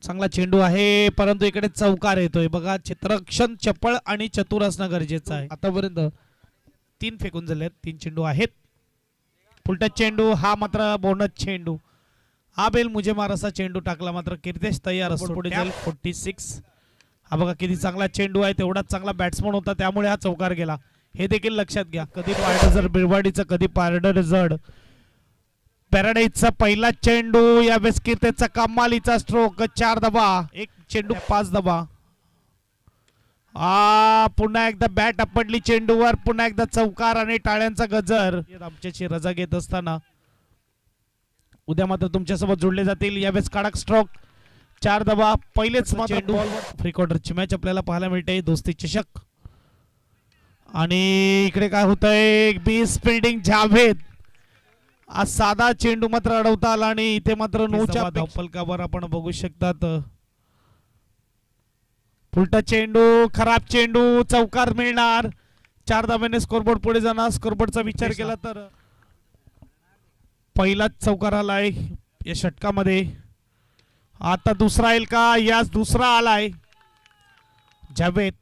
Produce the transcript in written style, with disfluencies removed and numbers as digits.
चांगला चेंडू आहे परंतु इकडे चौकार येतोय बघा. चित्रक्षण चपळ आणि चतुर असणं गरजेचं आहे. आतापर्यंत 3 फेकून झालेत, 3 चेंडू आहेत. फुलटा चेंडू हा मात्र बोनस चेंडू. हा बेल मुझे मार असा चेंडू टाकला मात्र कीर्तेश तयार असतो. पुढे जाईल 46. हा बघा किती चांगला चेंडू आहे, तेवढाच चांगला बॅट्समन होता त्यामुळे हा चौकार गेला हे देखील लक्षात घ्या. कधी पारडं जड बिरवाडीचं, कधी पारडं जड पॅराडाईजचा पहिला चेंडू. यावेळेस कीर्तेशचा कमालीचा स्ट्रोक. 4 दबा, एक चेंडू 5 दबा. पुन्हा एकदा बॅट आपटली चेंडूवर, पुन्हा एकदा चौकार आणि टाळ्यांचा गजर. आमच्याची रजा घेत असताना उद्या मात्र तुमच्यासोबत जोडले जातील. यावेळेस कडक स्ट्रोक, 4 दबा. पहिलेच चेंडू. फ्री क्वार्टरची मॅच आपल्याला पाहायला मिळते, दोस्ती चषक. आणि इकडे काय होतंय, बीस फिल्डिंग जावेद. आज साधा चेंडू मात्र अडवता आला आणि इथे मात्र 9च्या धावफलकावर आपण बघू शकतात. फुलटा चेंडू, खराब चेंडू, चौकार मिळणार. 4 धाब्याने स्कोरबोर्ड पुढे जाणार. स्कोरबोर्डचा विचार केला तर पहिलाच चौकार आलाय या षटकामध्ये. आता दुसरा येईल का? यास दुसरा आलाय. जावेद